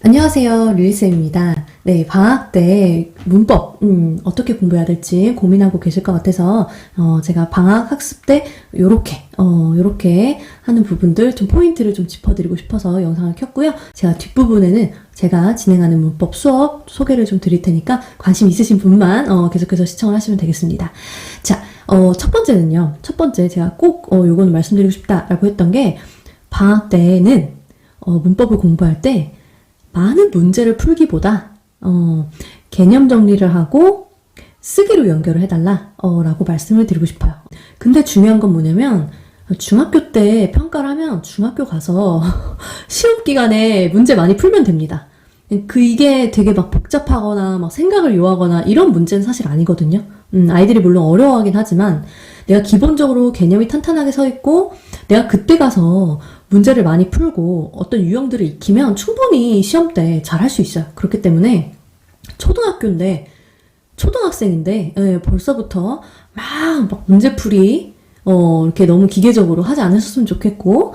안녕하세요. 릴리쌤입니다. 네, 방학 때 문법, 어떻게 공부해야 될지 고민하고 계실 것 같아서, 제가 방학 학습 때 요렇게 하는 부분들 좀 포인트를 좀 짚어드리고 싶어서 영상을 켰고요. 제가 뒷부분에는 제가 진행하는 문법 수업 소개를 좀 드릴 테니까 관심 있으신 분만 계속해서 시청을 하시면 되겠습니다. 자, 첫 번째 제가 꼭 요거는 말씀드리고 싶다라고 했던 게, 방학 때는 문법을 공부할 때 많은 문제를 풀기보다 개념 정리를 하고 쓰기로 연결을 해달라 라고 말씀을 드리고 싶어요. 근데 중요한 건 뭐냐면, 중학교 때 평가를 하면 중학교 가서 시험 기간에 문제 많이 풀면 됩니다. 이게 되게 막 복잡하거나 막 생각을 요하거나 이런 문제는 사실 아니거든요. 아이들이 물론 어려워하긴 하지만 내가 기본적으로 개념이 탄탄하게 서 있고 내가 그때 가서 문제를 많이 풀고 어떤 유형들을 익히면 충분히 시험 때 잘 할 수 있어요. 그렇기 때문에 초등학생인데 벌써부터 막 문제풀이 이렇게 너무 기계적으로 하지 않으셨으면 좋겠고,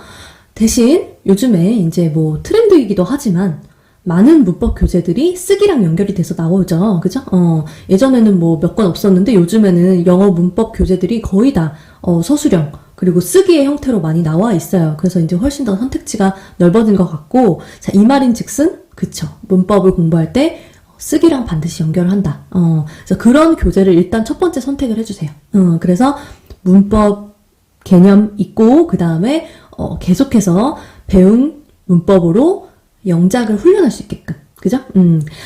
대신 요즘에 이제 뭐 트렌드이기도 하지만 많은 문법 교재들이 쓰기랑 연결이 돼서 나오죠. 그죠? 예전에는 뭐 몇 권 없었는데 요즘에는 영어 문법 교재들이 거의 다 서술형 그리고 쓰기의 형태로 많이 나와 있어요. 그래서 이제 훨씬 더 선택지가 넓어진 것 같고, 자, 이 말인즉슨 그쵸. 문법을 공부할 때 쓰기랑 반드시 연결한다. 그래서 그런 교재를 일단 첫 번째 선택을 해주세요. 그래서 문법 개념 있고 그 다음에 계속해서 배운 문법으로 영작을 훈련할 수 있게끔. 그죠?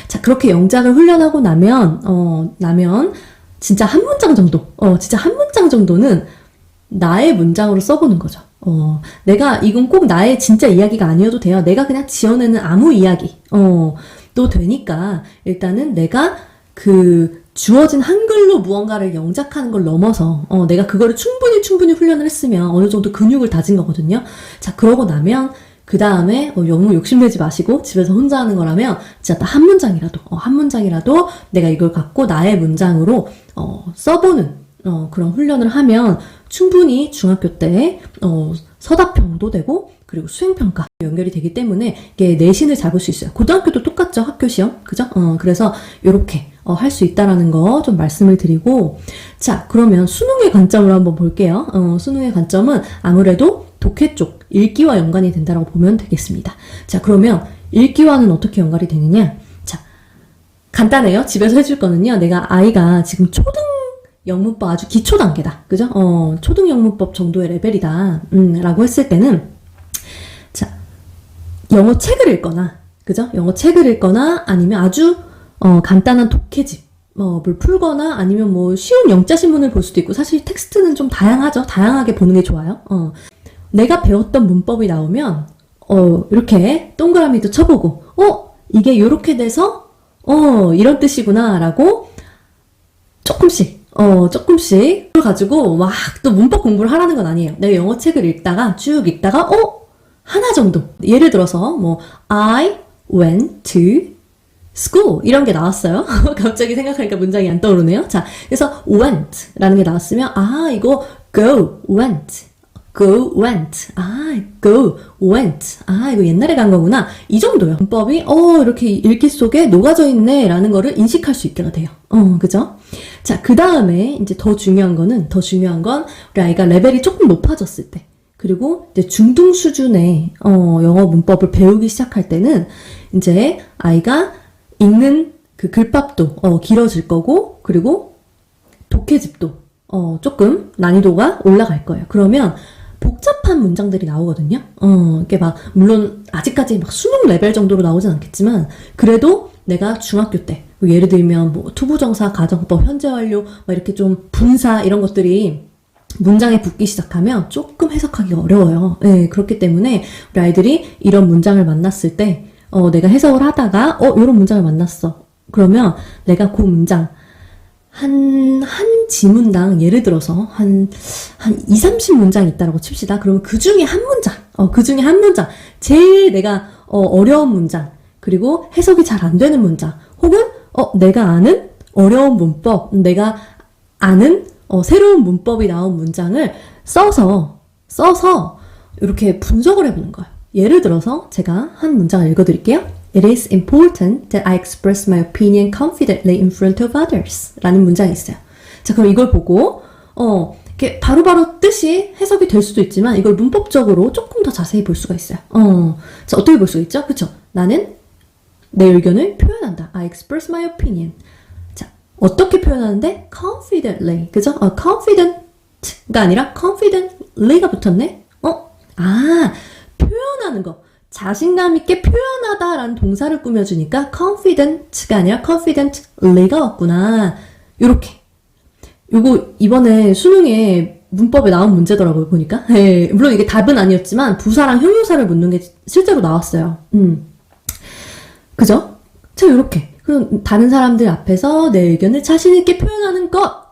자, 그렇게 영작을 훈련하고 나면 진짜 한 문장 정도는 나의 문장으로 써보는 거죠. 이건 꼭 나의 진짜 이야기가 아니어도 돼요. 내가 그냥 지어내는 아무 이야기, 또 되니까, 일단은 내가 주어진 한글로 무언가를 영작하는 걸 넘어서, 내가 그거를 충분히 훈련을 했으면 어느 정도 근육을 다진 거거든요. 자, 그러고 나면, 그 다음에, 너무 욕심내지 마시고, 집에서 혼자 하는 거라면, 진짜 한 문장이라도 내가 이걸 갖고 나의 문장으로, 써보는, 그런 훈련을 하면 충분히 중학교 때 서답형도 되고 그리고 수행평가 연결이 되기 때문에 이게 내신을 잡을 수 있어요. 고등학교도 똑같죠. 학교 시험. 그죠? 그래서 이렇게 할 수 있다라는 거 좀 말씀을 드리고, 자, 그러면 수능의 관점으로 한번 볼게요. 수능의 관점은 아무래도 독해 쪽 읽기와 연관이 된다고 보면 되겠습니다. 자, 그러면 읽기와는 어떻게 연관이 되느냐? 자, 간단해요. 집에서 해줄 거는요. 내가 아이가 지금 초등 영문법 아주 기초 단계다. 그죠? 초등 영문법 정도의 레벨이다. 라고 했을 때는, 자, 영어 책을 읽거나, 그죠? 영어 책을 읽거나, 아니면 아주, 간단한 독해집을 풀거나, 아니면 뭐, 쉬운 영자신문을 볼 수도 있고, 사실 텍스트는 좀 다양하죠? 다양하게 보는 게 좋아요. 내가 배웠던 문법이 나오면, 이렇게 동그라미도 쳐보고, 이게 요렇게 돼서, 이런 뜻이구나, 라고, 조금씩 가지고 막 또 문법 공부를 하라는 건 아니에요. 내가 영어 책을 쭉 읽다가 하나 정도, 예를 들어서 뭐 I went to school 이런 게 나왔어요. 갑자기 생각하니까 문장이 안 떠오르네요. 자, 그래서 went라는 게 나왔으면 이거 go went 이거 옛날에 간 거구나. 이 정도요. 문법이 이렇게 읽기 속에 녹아져 있네 라는 거를 인식할 수 있게 돼요. 그죠? 자, 그 다음에 이제 더 중요한 건 우리 아이가 레벨이 조금 높아졌을 때, 그리고 이제 중등 수준의 영어 문법을 배우기 시작할 때는 이제 아이가 읽는 그 글밥도 길어질 거고, 그리고 독해집도 조금 난이도가 올라갈 거예요. 그러면 복잡한 문장들이 나오거든요. 이게 물론 아직까지 수능 레벨 정도로 나오진 않겠지만, 그래도 내가 중학교 때, 예를 들면 뭐 투부정사, 가정법, 현재완료, 이렇게 좀 분사 이런 것들이 문장에 붙기 시작하면 조금 해석하기가 어려워요. 네, 그렇기 때문에 우리 아이들이 이런 문장을 만났을 때, 내가 해석을 하다가, 이런 문장을 만났어. 그러면 내가 그 문장, 한 지문당 예를 들어서 한 20-30문장이 있다라고 칩시다. 그러면 그 중에 한 문장, 제일 내가 어려운 문장, 그리고 해석이 잘 안 되는 문장, 혹은 내가 아는 어려운 문법, 내가 아는 새로운 문법이 나온 문장을 써서 이렇게 분석을 해보는 거예요. 예를 들어서 제가 한 문장을 읽어드릴게요. It is important that I express my opinion confidently in front of others. 라는 문장이 있어요. 자, 그럼 이걸 보고, 이렇게 바로바로 뜻이 해석이 될 수도 있지만, 이걸 문법적으로 조금 더 자세히 볼 수가 있어요. 자, 어떻게 볼 수가 있죠? 그쵸? 나는 내 의견을 표현한다. I express my opinion. 자, 어떻게 표현하는데? confidently. 그죠? confident가 아니라 confidently가 붙었네? 표현하는 거. 자신감 있게 표현하다라는 동사를 꾸며주니까 confident가 아니라 confidently가 왔구나. 요렇게. 요거 이번에 수능에 문법에 나온 문제더라고요, 보니까. 예, 물론 이게 답은 아니었지만 부사랑 형용사를 묻는 게 실제로 나왔어요. 그죠? 자, 요렇게. 그럼 다른 사람들 앞에서 내 의견을 자신있게 표현하는 것.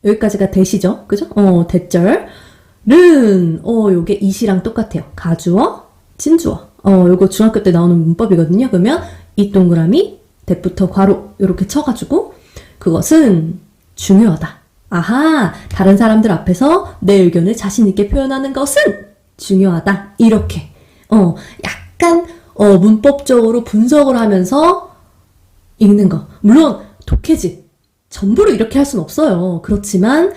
여기까지가 대시죠? 그죠? 대절은, 요게 이시랑 똑같아요. 가주어, 진주어. 요거 중학교 때 나오는 문법이거든요. 그러면 이 동그라미, 대부터 괄호, 요렇게 쳐가지고, 그것은 중요하다. 아하, 다른 사람들 앞에서 내 의견을 자신있게 표현하는 것은 중요하다. 이렇게. 약간, 문법적으로 분석을 하면서 읽는 거. 물론, 독해지. 전부를 이렇게 할 순 없어요. 그렇지만,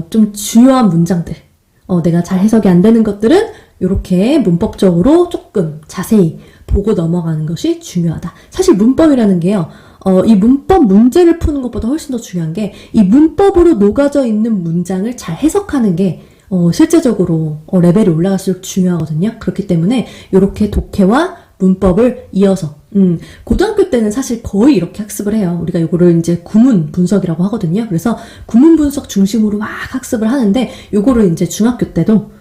좀 중요한 문장들. 내가 잘 해석이 안 되는 것들은 이렇게 문법적으로 조금 자세히 보고 넘어가는 것이 중요하다. 사실 문법이라는 게요, 이 문법 문제를 푸는 것보다 훨씬 더 중요한 게, 이 문법으로 녹아져 있는 문장을 잘 해석하는 게, 실제적으로, 레벨이 올라갈수록 중요하거든요. 그렇기 때문에, 이렇게 독해와 문법을 이어서, 고등학교 때는 사실 거의 이렇게 학습을 해요. 우리가 이거를 이제 구문 분석이라고 하거든요. 그래서 구문 분석 중심으로 막 학습을 하는데, 요거를 이제 중학교 때도,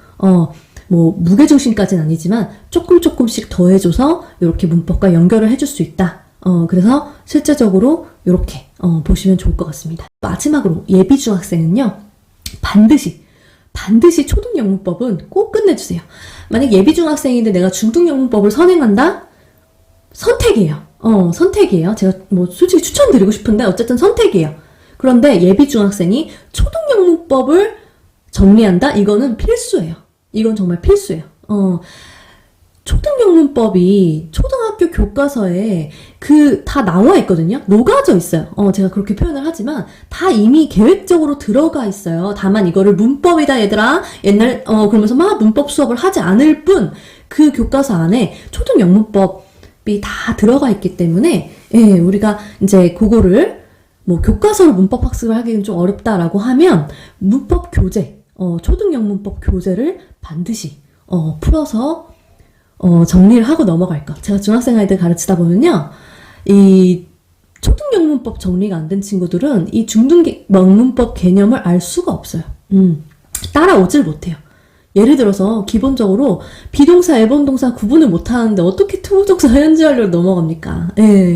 무게중심까지는 아니지만 조금씩 더해줘서 이렇게 문법과 연결을 해줄 수 있다. 그래서 실제적으로 이렇게 보시면 좋을 것 같습니다. 마지막으로 예비 중학생은요, 반드시 초등 영문법은 꼭 끝내주세요. 만약 예비 중학생인데 내가 중등 영문법을 선행한다? 선택이에요. 선택이에요. 제가 솔직히 추천드리고 싶은데 어쨌든 선택이에요. 그런데 예비 중학생이 초등 영문법을 정리한다? 이거는 필수예요. 이건 정말 필수예요. 초등영문법이 초등학교 교과서에 다 나와 있거든요. 녹아져 있어요. 제가 그렇게 표현을 하지만 다 이미 계획적으로 들어가 있어요. 다만 이거를 문법이다 얘들아 옛날 그러면서 막 문법 수업을 하지 않을 뿐 그 교과서 안에 초등영문법이 다 들어가 있기 때문에 우리가 이제 그거를 교과서로 문법 학습을 하기는 좀 어렵다라고 하면 문법 교재 초등영문법 교재를 반드시 풀어서 정리를 하고 넘어갈 거. 제가 중학생 아이들 가르치다 보면요, 이 초등영문법 정리가 안 된 친구들은 이 중등영문법 개념을 알 수가 없어요. 따라오질 못해요. 예를 들어서 기본적으로 비동사, 애번동사 구분을 못하는데 어떻게 투부정사 현지완료로 넘어갑니까?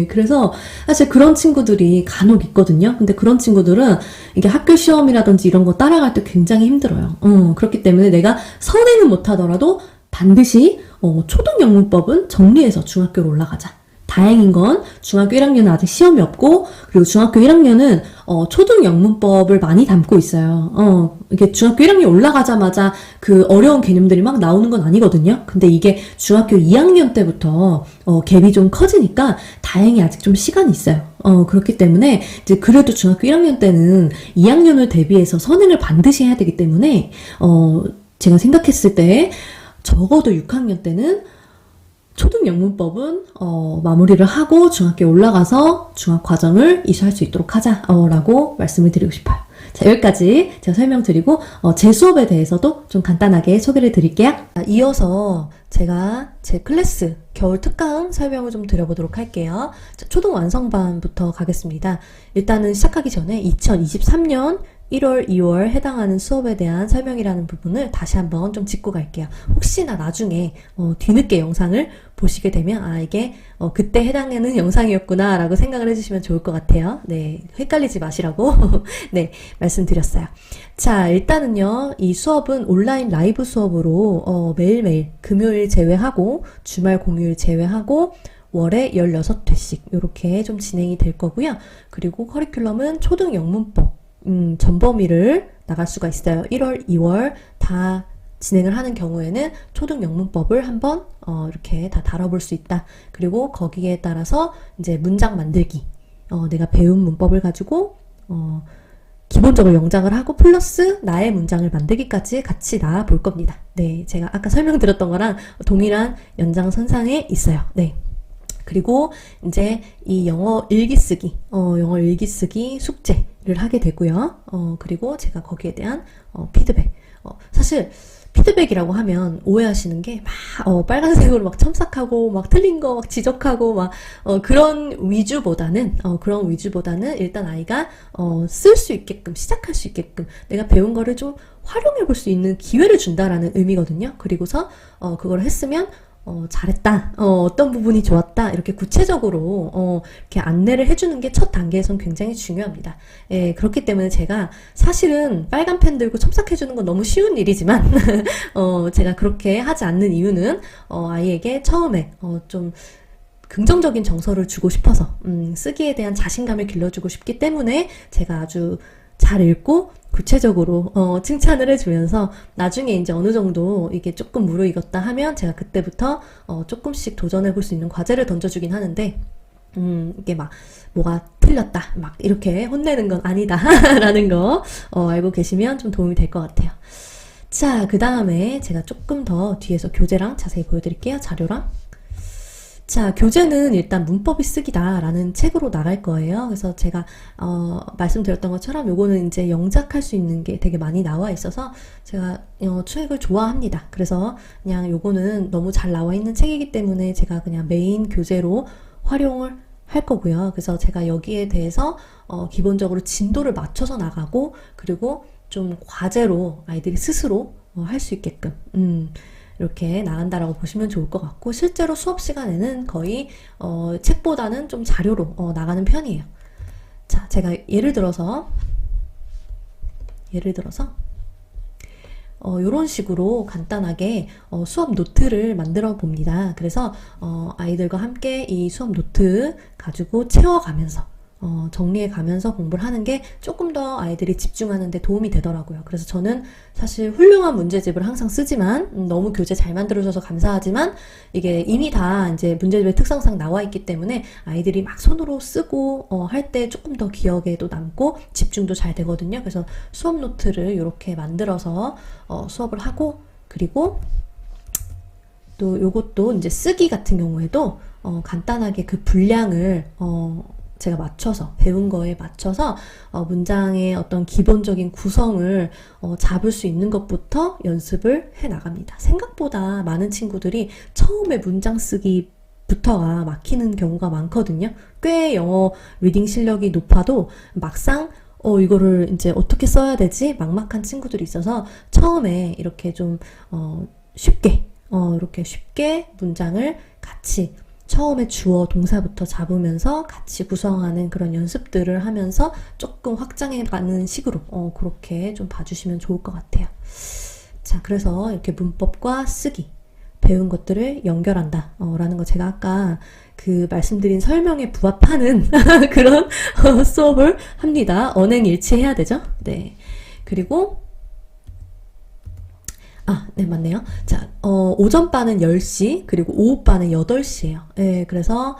그래서 사실 그런 친구들이 간혹 있거든요. 근데 그런 친구들은 이게 학교 시험이라든지 이런 거 따라갈 때 굉장히 힘들어요. 그렇기 때문에 내가 선행은 못하더라도 반드시 초등영문법은 정리해서 중학교로 올라가자. 다행인 건 중학교 1학년은 아직 시험이 없고, 그리고 중학교 1학년은 초등영문법을 많이 담고 있어요. 이게 중학교 1학년 올라가자마자 그 어려운 개념들이 막 나오는 건 아니거든요. 근데 이게 중학교 2학년 때부터 갭이 좀 커지니까 다행히 아직 좀 시간이 있어요. 그렇기 때문에 이제 그래도 중학교 1학년 때는 2학년을 대비해서 선행을 반드시 해야 되기 때문에 제가 생각했을 때 적어도 6학년 때는 초등영문법은 마무리를 하고 중학교에 올라가서 중학과정을 이수할 수 있도록 하자라고 말씀을 드리고 싶어요. 자, 여기까지 제가 설명드리고 제 수업에 대해서도 좀 간단하게 소개를 드릴게요. 이어서 제가 제 클래스 겨울 특강 설명을 좀 드려보도록 할게요. 자, 초등 완성반부터 가겠습니다. 일단은 시작하기 전에 2023년 1월, 2월 해당하는 수업에 대한 설명이라는 부분을 다시 한번 좀 짚고 갈게요. 혹시나 나중에 뒤늦게 영상을 보시게 되면 이게 그때 해당하는 영상이었구나 라고 생각을 해주시면 좋을 것 같아요. 네, 헷갈리지 마시라고 네, 말씀드렸어요. 자, 일단은요, 이 수업은 온라인 라이브 수업으로 매일매일 금요일 제외하고 주말 공휴일 제외하고 월에 16회씩 이렇게 좀 진행이 될 거고요. 그리고 커리큘럼은 초등 영문법 전범위를 나갈 수가 있어요. 1월, 2월 다 진행을 하는 경우에는 초등 영문법을 한번 이렇게 다 다뤄볼 수 있다. 그리고 거기에 따라서 이제 문장 만들기, 내가 배운 문법을 가지고 기본적으로 영작을 하고 플러스 나의 문장을 만들기까지 같이 나아볼 겁니다. 네, 제가 아까 설명드렸던 거랑 동일한 연장선상에 있어요. 네. 그리고 이제 이 영어 일기쓰기, 영어 일기쓰기 숙제를 하게 되고요. 그리고 제가 거기에 대한 피드백. 사실 피드백이라고 하면 오해하시는 게 막 빨간색으로 막 첨삭하고 막 틀린 거 막 지적하고 막 그런 위주보다는 일단 아이가 쓸 수 있게끔 시작할 수 있게끔 내가 배운 거를 좀 활용해 볼 수 있는 기회를 준다라는 의미거든요. 그리고서 그걸 했으면 잘했다, 어떤 부분이 좋았다, 이렇게 구체적으로, 이렇게 안내를 해주는 게 첫 단계에선 굉장히 중요합니다. 예, 그렇기 때문에 제가 사실은 빨간 펜 들고 첨삭해주는 건 너무 쉬운 일이지만, 제가 그렇게 하지 않는 이유는, 아이에게 처음에, 좀, 긍정적인 정서를 주고 싶어서, 쓰기에 대한 자신감을 길러주고 싶기 때문에 제가 아주 잘 읽고 구체적으로 칭찬을 해주면서 나중에 이제 어느 정도 이게 조금 무르익었다 하면 제가 그때부터 조금씩 도전해 볼 수 있는 과제를 던져주긴 하는데 이게 막 뭐가 틀렸다 막 이렇게 혼내는 건 아니다 라는 거 알고 계시면 좀 도움이 될 것 같아요. 자, 그 다음에 제가 조금 더 뒤에서 교재랑 자세히 보여드릴게요. 자료랑. 자, 교재는 일단 문법이 쓰기다 라는 책으로 나갈 거예요. 그래서 제가 말씀드렸던 것처럼 요거는 이제 영작할 수 있는 게 되게 많이 나와 있어서 제가 책을 좋아합니다. 그래서 그냥 요거는 너무 잘 나와 있는 책이기 때문에 제가 그냥 메인 교재로 활용을 할 거고요. 그래서 제가 여기에 대해서 기본적으로 진도를 맞춰서 나가고 그리고 좀 과제로 아이들이 스스로 할 수 있게끔 이렇게 나간다라고 보시면 좋을 것 같고 실제로 수업 시간에는 거의 책보다는 좀 자료로 나가는 편이에요. 자, 제가 예를 들어서 이런 식으로 간단하게 수업 노트를 만들어 봅니다. 그래서 아이들과 함께 이 수업 노트 가지고 채워가면서 정리해가면서 공부를 하는 게 조금 더 아이들이 집중하는 데 도움이 되더라고요. 그래서 저는 사실 훌륭한 문제집을 항상 쓰지만 너무 교재 잘 만들어줘서 감사하지만 이게 이미 다 이제 문제집의 특성상 나와 있기 때문에 아이들이 막 손으로 쓰고 할 때 조금 더 기억에도 남고 집중도 잘 되거든요. 그래서 수업 노트를 이렇게 만들어서 수업을 하고 그리고 또 요것도 이제 쓰기 같은 경우에도 간단하게 그 분량을 제가 맞춰서 배운 거에 맞춰서 문장의 어떤 기본적인 구성을 잡을 수 있는 것부터 연습을 해 나갑니다. 생각보다 많은 친구들이 처음에 문장 쓰기부터가 막히는 경우가 많거든요. 꽤 영어 리딩 실력이 높아도 막상 이거를 이제 어떻게 써야 되지? 막막한 친구들이 있어서 처음에 이렇게 좀 이렇게 쉽게 문장을 같이 처음에 주어 동사부터 잡으면서 같이 구성하는 그런 연습들을 하면서 조금 확장해가는 식으로 그렇게 좀 봐주시면 좋을 것 같아요. 자, 그래서 이렇게 문법과 쓰기 배운 것들을 연결한다 라는 거 제가 아까 그 말씀드린 설명에 부합하는 그런 수업을 합니다. 언행일치해야 되죠? 네. 그리고 네, 맞네요. 자, 오전반은 10시, 그리고 오후반은 8시예요. 네, 그래서,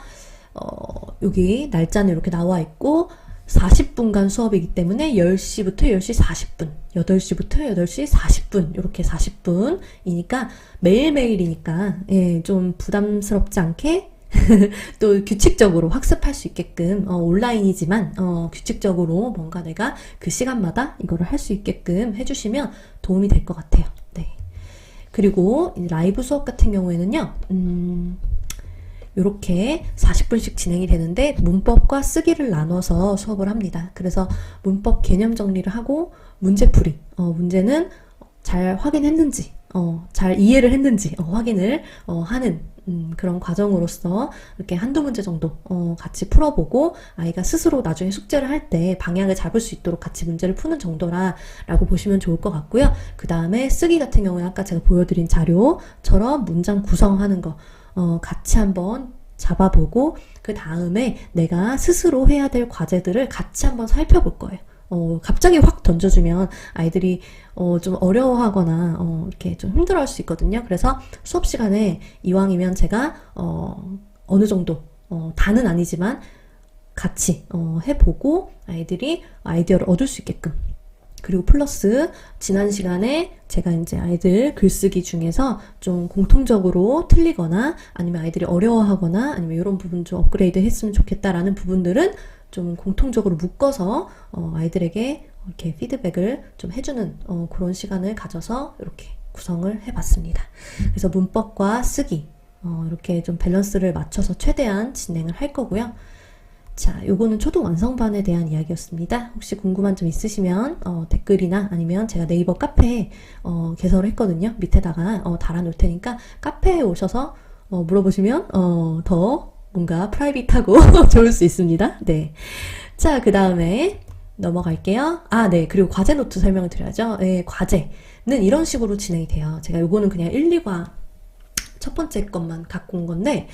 여기 날짜는 이렇게 나와 있고, 40분간 수업이기 때문에 10시부터 10시 40분, 8시부터 8시 40분, 이렇게 40분이니까 매일매일이니까, 예, 좀 부담스럽지 않게 또 규칙적으로 학습할 수 있게끔 온라인이지만 규칙적으로 뭔가 내가 그 시간마다 이거를 할 수 있게끔 해주시면 도움이 될 것 같아요. 네. 그리고 라이브 수업 같은 경우에는요, 이렇게 40분씩 진행이 되는데 문법과 쓰기를 나눠서 수업을 합니다. 그래서 문법 개념 정리를 하고 문제풀이, 문제는 잘 확인했는지, 잘 이해를 했는지 확인을 하는 그런 과정으로서 이렇게 한두 문제 정도 같이 풀어보고 아이가 스스로 나중에 숙제를 할 때 방향을 잡을 수 있도록 같이 문제를 푸는 정도라고 보시면 좋을 것 같고요. 그 다음에 쓰기 같은 경우에 아까 제가 보여드린 자료처럼 문장 구성하는 거 같이 한번 잡아보고 그 다음에 내가 스스로 해야 될 과제들을 같이 한번 살펴볼 거예요. 갑자기 확 던져주면 아이들이 좀 어려워하거나 이렇게 좀 힘들어할 수 있거든요. 그래서 수업 시간에 이왕이면 제가 어느 정도 다는 아니지만 같이 해보고 아이들이 아이디어를 얻을 수 있게끔, 그리고 플러스 지난 시간에 제가 이제 아이들 글쓰기 중에서 좀 공통적으로 틀리거나 아니면 아이들이 어려워하거나 아니면 이런 부분 좀 업그레이드 했으면 좋겠다라는 부분들은 좀 공통적으로 묶어서 아이들에게 이렇게 피드백을 좀 해주는 그런 시간을 가져서 이렇게 구성을 해봤습니다. 그래서 문법과 쓰기 이렇게 좀 밸런스를 맞춰서 최대한 진행을 할 거고요. 자, 요거는 초등 완성반에 대한 이야기였습니다. 혹시 궁금한 점 있으시면 댓글이나 아니면 제가 네이버 카페에 개설을 했거든요. 밑에다가 달아놓을 테니까 카페에 오셔서 물어보시면 더 뭔가 프라이빗하고 좋을 수 있습니다. 네. 자, 그 다음에 넘어갈게요. 아, 네. 그리고 과제 노트 설명을 드려야죠. 네, 과제는 이런 식으로 진행이 돼요. 제가 요거는 그냥 1, 2과 첫 번째 것만 갖고 온 건데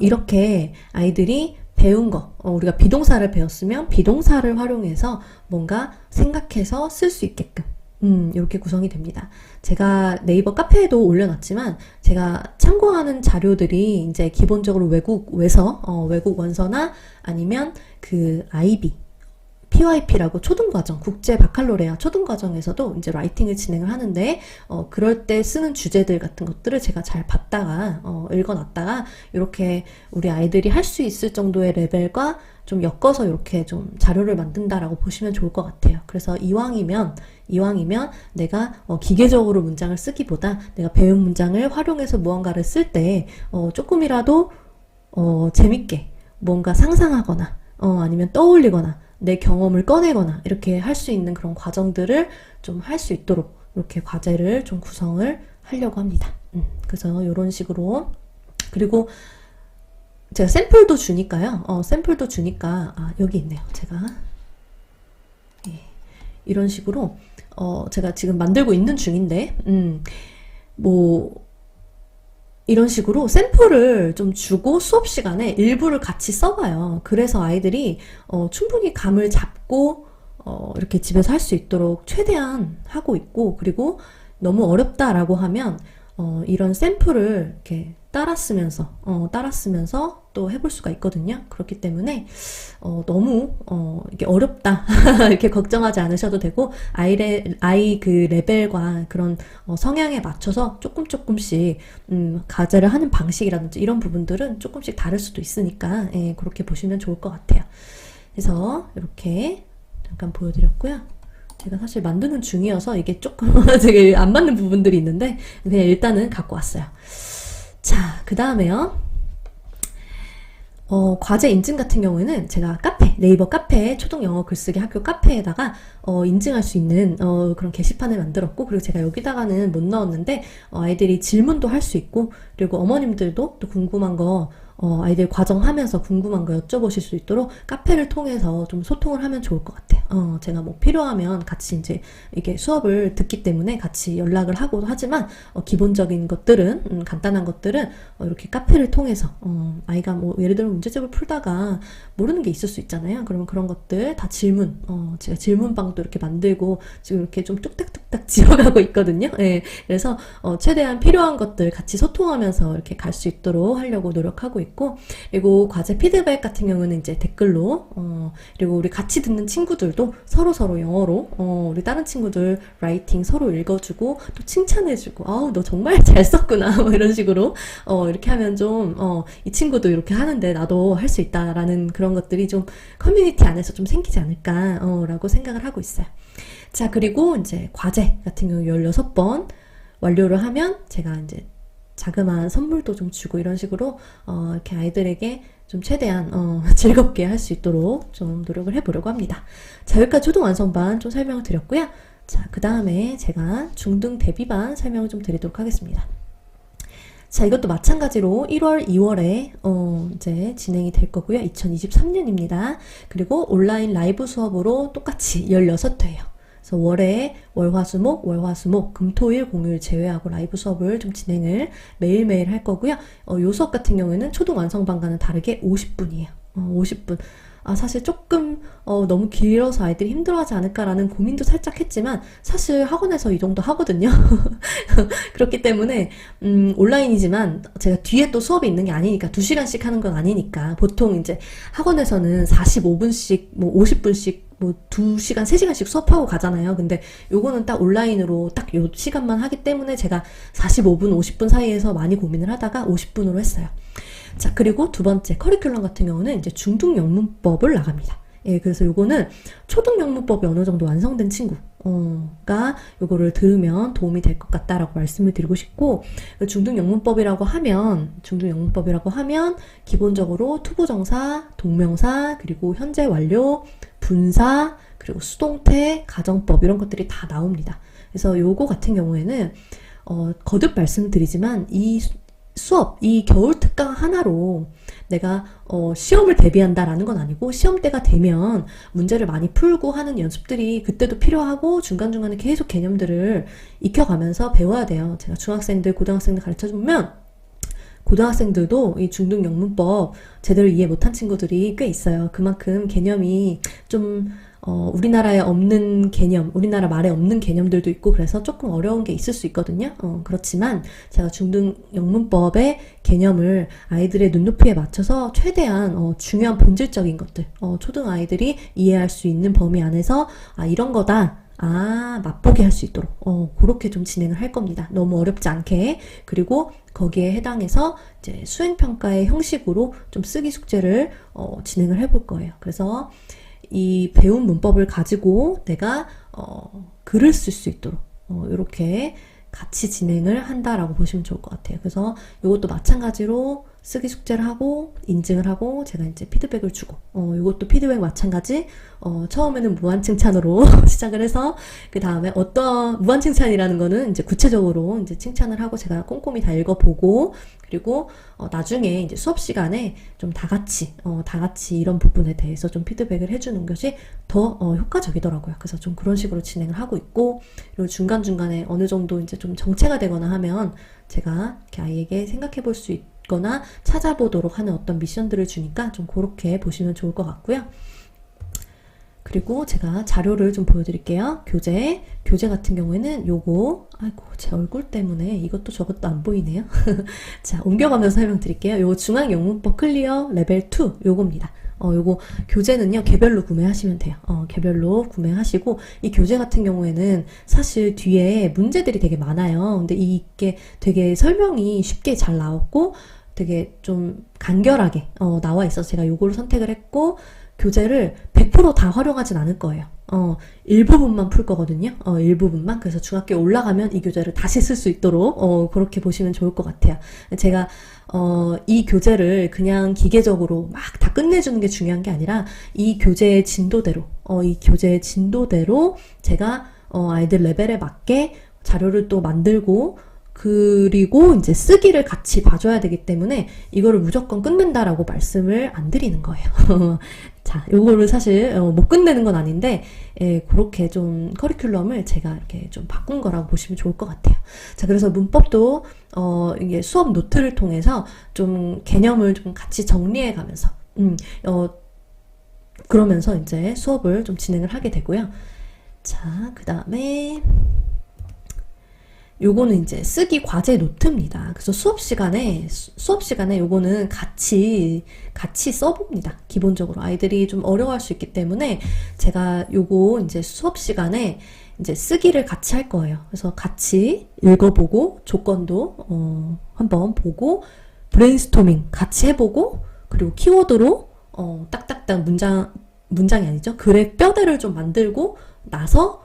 이렇게 아이들이 배운 거, 우리가 비동사를 배웠으면 비동사를 활용해서 뭔가 생각해서 쓸 수 있게끔 이렇게 구성이 됩니다. 제가 네이버 카페에도 올려놨지만 제가 참고하는 자료들이 이제 기본적으로 외국 원서나 아니면 그 IB, PYP라고 초등과정, 국제 바칼로레아 초등과정에서도 이제 라이팅을 진행을 하는데, 그럴 때 쓰는 주제들 같은 것들을 제가 잘 봤다가, 읽어놨다가, 이렇게 우리 아이들이 할 수 있을 정도의 레벨과 좀 엮어서 이렇게 좀 자료를 만든다라고 보시면 좋을 것 같아요. 그래서 이왕이면 내가 기계적으로 문장을 쓰기보다 내가 배운 문장을 활용해서 무언가를 쓸 때, 조금이라도, 재밌게 뭔가 상상하거나, 아니면 떠올리거나, 내 경험을 꺼내거나 이렇게 할 수 있는 그런 과정들을 좀 할 수 있도록 이렇게 과제를 좀 구성을 하려고 합니다. 그래서 이런 식으로, 그리고 제가 샘플도 주니까요. 샘플도 주니까 여기 있네요. 제가 이런 식으로 제가 지금 만들고 있는 중인데 뭐 이런 식으로 샘플을 좀 주고 수업 시간에 일부를 같이 써봐요. 그래서 아이들이 충분히 감을 잡고 이렇게 집에서 할 수 있도록 최대한 하고 있고, 그리고 너무 어렵다라고 하면 이런 샘플을 이렇게 따라 쓰면서 또 해볼 수가 있거든요. 그렇기 때문에 너무 이게 어렵다 이렇게 걱정하지 않으셔도 되고, 아이 그 레벨과 그런 성향에 맞춰서 조금씩 과제를 하는 방식이라든지 이런 부분들은 조금씩 다를 수도 있으니까 그렇게 보시면 좋을 것 같아요. 그래서 이렇게 잠깐 보여드렸고요. 제가 사실 만드는 중이어서 이게 조금 되게 안 맞는 부분들이 있는데 그냥 일단은 갖고 왔어요. 자, 그 다음에요. 과제 인증 같은 경우에는 제가 네이버 카페, 초등영어 글쓰기 학교 카페에다가 인증할 수 있는 그런 게시판을 만들었고, 그리고 제가 여기다가는 못 넣었는데 아이들이 질문도 할 수 있고, 그리고 어머님들도 또 궁금한 거 아이들 과정하면서 궁금한 거 여쭤보실 수 있도록 카페를 통해서 좀 소통을 하면 좋을 것 같아요. 제가 뭐 필요하면 같이 이제 이게 수업을 듣기 때문에 같이 연락을 하고도 하지만 기본적인 것들은 간단한 것들은 이렇게 카페를 통해서 아이가 뭐 예를 들어 문제집을 풀다가 모르는 게 있을 수 있잖아요. 그러면 그런 것들 다 질문, 제가 질문방도 이렇게 만들고 지금 이렇게 좀 뚝딱뚝딱 지어가고 있거든요. 네, 그래서 최대한 필요한 것들 같이 소통하면서 이렇게 갈 수 있도록 하려고 노력하고 있고, 그리고 과제 피드백 같은 경우는 이제 댓글로 그리고 우리 같이 듣는 친구들도 서로 영어로 우리 다른 친구들 라이팅 서로 읽어주고 또 칭찬해주고, 아우 너 정말 잘 썼구나 뭐 이런 식으로 이렇게 하면 좀 이 친구도 이렇게 하는데 나도 할 수 있다라는 그런 것들이 좀 커뮤니티 안에서 좀 생기지 않을까 라고 생각을 하고 있어요. 자, 그리고 이제 과제 같은 경우 16번 완료를 하면 제가 이제 자그마한 선물도 좀 주고 이런 식으로 이렇게 아이들에게 좀 최대한 즐겁게 할 수 있도록 좀 노력을 해보려고 합니다. 자, 여기까지 초등 완성반 좀 설명을 드렸고요. 자, 그 다음에 제가 중등 대비반 설명을 좀 드리도록 하겠습니다. 자, 이것도 마찬가지로 1월, 2월에 이제 진행이 될 거고요. 2023년입니다. 그리고 온라인 라이브 수업으로 똑같이 16회예요. 그래서 월에 월화수목, 금토일, 공휴일 제외하고 라이브 수업을 좀 진행을 매일매일 할 거고요. 요 수업 같은 경우에는 초등 완성반과는 다르게 50분이에요. 50분. 사실 조금 너무 길어서 아이들이 힘들어하지 않을까라는 고민도 살짝 했지만 사실 학원에서 이 정도 하거든요. 그렇기 때문에 온라인이지만 제가 뒤에 또 수업이 있는 게 아니니까 2시간씩 하는 건 아니니까 보통 이제 학원에서는 45분씩 뭐 50분씩 뭐 2시간, 3시간씩 수업하고 가잖아요. 근데 요거는 딱 온라인으로 딱 요 시간만 하기 때문에 제가 45분, 50분 사이에서 많이 고민을 하다가 50분으로 했어요. 자, 그리고 두 번째 커리큘럼 같은 경우는 이제 중등 영문법을 나갑니다. 예, 그래서 요거는 초등 영문법이 어느 정도 완성된 친구가 요거를 들으면 도움이 될 것 같다라고 말씀을 드리고 싶고, 중등 영문법이라고 하면 기본적으로 투부정사, 동명사, 그리고 현재 완료, 분사, 그리고 수동태, 가정법 이런 것들이 다 나옵니다. 그래서 요거 같은 경우에는 거듭 말씀드리지만 수업, 이 겨울 특강 하나로 내가 시험을 대비한다라는 건 아니고 시험때가 되면 문제를 많이 풀고 하는 연습들이 그때도 필요하고 중간중간에 계속 개념들을 익혀가면서 배워야 돼요. 제가 중학생들, 고등학생들 가르쳐주면 고등학생들도 이 중등 영문법 제대로 이해 못한 친구들이 꽤 있어요. 그만큼 개념이 좀 우리나라에 없는 개념, 우리나라 말에 없는 개념들도 있고 그래서 조금 어려운 게 있을 수 있거든요. 그렇지만 제가 중등 영문법의 개념을 아이들의 눈높이에 맞춰서 최대한 중요한 본질적인 것들, 초등 아이들이 이해할 수 있는 범위 안에서 이런 거다. 맛보게 할 수 있도록 그렇게 좀 진행을 할 겁니다. 너무 어렵지 않게. 그리고 거기에 해당해서 이제 수행평가의 형식으로 좀 쓰기 숙제를 진행을 해볼 거예요. 그래서 이 배운 문법을 가지고 내가 글을 쓸 수 있도록 이렇게 같이 진행을 한다라고 보시면 좋을 것 같아요. 그래서 이것도 마찬가지로 쓰기 숙제를 하고 인증을 하고 제가 이제 피드백을 주고 이것도 피드백 마찬가지 처음에는 무한 칭찬으로 시작을 해서 그 다음에 어떤 무한 칭찬이라는 거는 이제 구체적으로 이제 칭찬을 하고 제가 꼼꼼히 다 읽어보고 그리고 나중에 이제 수업 시간에 좀 다 같이 이런 부분에 대해서 좀 피드백을 해주는 것이 더 효과적이더라고요. 그래서 좀 그런 식으로 진행을 하고 있고 그리고 중간중간에 어느 정도 이제 좀 정체가 되거나 하면 제가 이렇게 아이에게 생각해 볼 수 있거나 찾아보도록 하는 어떤 미션들을 주니까 좀 그렇게 보시면 좋을 것 같고요. 그리고 제가 자료를 좀 보여드릴게요. 교재 같은 경우에는 요거 제 얼굴 때문에 이것도 저것도 안 보이네요. 자, 옮겨가면서 설명드릴게요. 요거 중앙영문법 클리어 레벨 2 요겁니다. 요거 교재는요 개별로 구매하시면 돼요. 개별로 구매하시고 이 교재 같은 경우에는 사실 뒤에 문제들이 되게 많아요. 근데 이게 되게 설명이 쉽게 잘 나왔고 되게 좀 간결하게 나와 있어서 제가 요거를 선택을 했고 교재를 100% 다 활용하진 않을 거예요. 일부분만 풀 거거든요. 일부분만. 그래서 중학교에 올라가면 이 교재를 다시 쓸 수 있도록 그렇게 보시면 좋을 것 같아요. 제가 이 교재를 그냥 기계적으로 막 다 끝내주는 게 중요한 게 아니라 이 교재의 진도대로 제가 아이들 레벨에 맞게 자료를 또 만들고 그리고 이제 쓰기를 같이 봐줘야 되기 때문에 이거를 무조건 끝낸다라고 말씀을 안 드리는 거예요. 자, 요거를 사실 못 끝내는 건 아닌데 그렇게 좀 커리큘럼을 제가 이렇게 좀 바꾼 거라고 보시면 좋을 것 같아요. 자, 그래서 문법도 이게 수업 노트를 통해서 좀 개념을 좀 같이 정리해 가면서 그러면서 이제 수업을 좀 진행을 하게 되고요. 자, 그 다음에 요거는 이제 쓰기 과제 노트입니다. 그래서 수업 시간에 요거는 같이 써봅니다. 기본적으로 아이들이 좀 어려워할 수 있기 때문에 제가 요거 이제 수업 시간에 이제 쓰기를 같이 할 거예요. 그래서 같이 읽어보고 조건도 한번 보고 브레인스토밍 같이 해보고 그리고 키워드로 딱딱딱 문장이 아니죠. 글의 뼈대를 좀 만들고 나서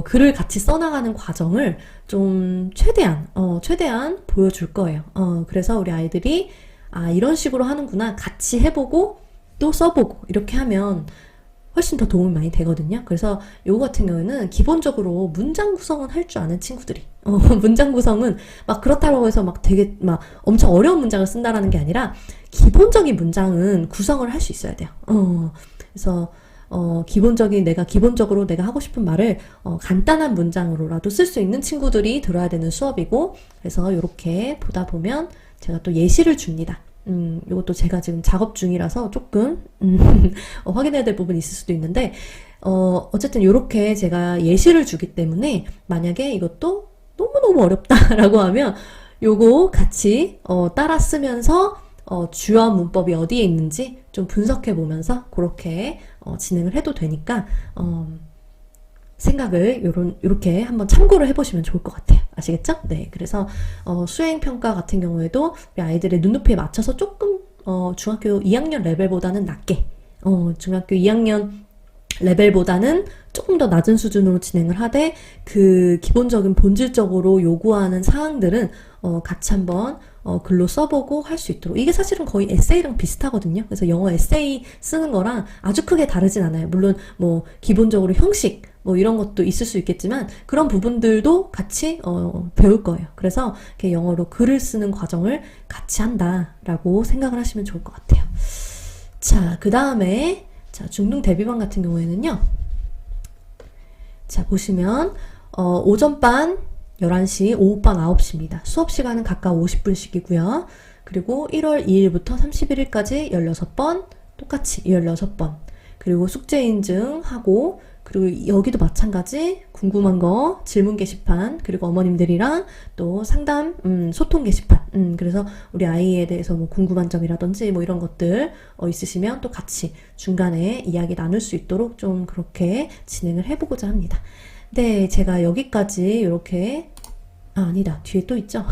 글을 같이 써나가는 과정을 좀 최대한 보여줄 거예요. 그래서 우리 아이들이 이런 식으로 하는구나 같이 해보고 또 써보고 이렇게 하면 훨씬 더 도움이 많이 되거든요. 그래서 요거 같은 경우에는 기본적으로 문장 구성은 할 줄 아는 친구들이 문장 구성은 막 그렇다고 해서 막 되게 막 엄청 어려운 문장을 쓴다라는 게 아니라 기본적인 문장은 구성을 할 수 있어야 돼요. 그래서 기본적으로 내가 하고 싶은 말을 간단한 문장으로라도 쓸 수 있는 친구들이 들어야 되는 수업이고 그래서 이렇게 보다 보면 제가 또 예시를 줍니다. 이것도 제가 지금 작업 중이라서 조금, 확인해야 될 부분이 있을 수도 있는데, 어쨌든 이렇게 제가 예시를 주기 때문에 만약에 이것도 너무너무 어렵다라고 하면 요거 같이 따라 쓰면서 주어 문법이 어디에 있는지 좀 분석해 보면서 그렇게 진행을 해도 되니까 생각을 요렇게 한번 참고를 해보시면 좋을 것 같아요. 아시겠죠? 네. 그래서 수행평가 같은 경우에도 우리 아이들의 눈높이에 맞춰서 조금 중학교 2학년 레벨보다는 낮게 중학교 2학년 레벨보다는 조금 더 낮은 수준으로 진행을 하되 그 기본적인 본질적으로 요구하는 사항들은 같이 한번 글로 써보고 할 수 있도록. 이게 사실은 거의 에세이랑 비슷하거든요. 그래서 영어 에세이 쓰는 거랑 아주 크게 다르진 않아요. 물론 뭐 기본적으로 형식 뭐 이런 것도 있을 수 있겠지만 그런 부분들도 같이 배울 거예요. 그래서 이렇게 영어로 글을 쓰는 과정을 같이 한다라고 생각을 하시면 좋을 것 같아요. 자, 그 다음에 자, 중등 대비반 같은 경우에는요. 자, 보시면 오전반 11시, 오후반 9시입니다. 수업 시간은 각각 50분씩이고요. 그리고 1월 2일부터 31일까지 16번, 똑같이 16번. 그리고 숙제 인증하고, 그리고 여기도 마찬가지 궁금한 거 질문 게시판, 그리고 어머님들이랑 또 상담 소통 게시판. 그래서 우리 아이에 대해서 뭐 궁금한 점이라든지 뭐 이런 것들 있으시면 또 같이 중간에 이야기 나눌 수 있도록 좀 그렇게 진행을 해보고자 합니다. 네, 제가 여기까지 이렇게 아니다. 뒤에 또 있죠?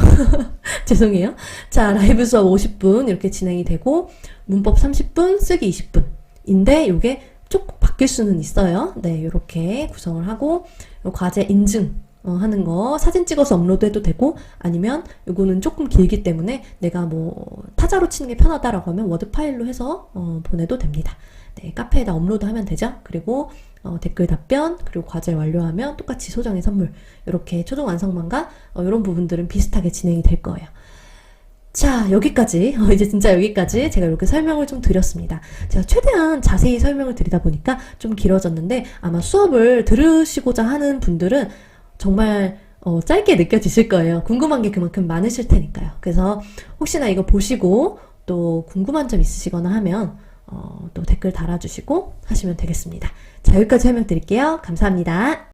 죄송해요. 자, 라이브 수업 50분 이렇게 진행이 되고 문법 30분, 쓰기 20분인데 요게 조금 바뀔 수는 있어요. 네, 이렇게 구성을 하고 과제 인증 하는 거 사진 찍어서 업로드해도 되고 아니면 요거는 조금 길기 때문에 내가 뭐 타자로 치는 게 편하다라고 하면 워드 파일로 해서 보내도 됩니다. 네, 카페에다 업로드하면 되죠. 그리고 댓글 답변 그리고 과제 완료하면 똑같이 소정의 선물 이렇게 최종 완성반과 이런 부분들은 비슷하게 진행이 될 거예요. 자, 여기까지 이제 진짜 여기까지 제가 이렇게 설명을 좀 드렸습니다. 제가 최대한 자세히 설명을 드리다 보니까 좀 길어졌는데 아마 수업을 들으시고자 하는 분들은 정말 짧게 느껴지실 거예요. 궁금한 게 그만큼 많으실 테니까요. 그래서 혹시나 이거 보시고 또 궁금한 점 있으시거나 하면 또 댓글 달아주시고 하시면 되겠습니다. 자, 여기까지 설명드릴게요. 감사합니다.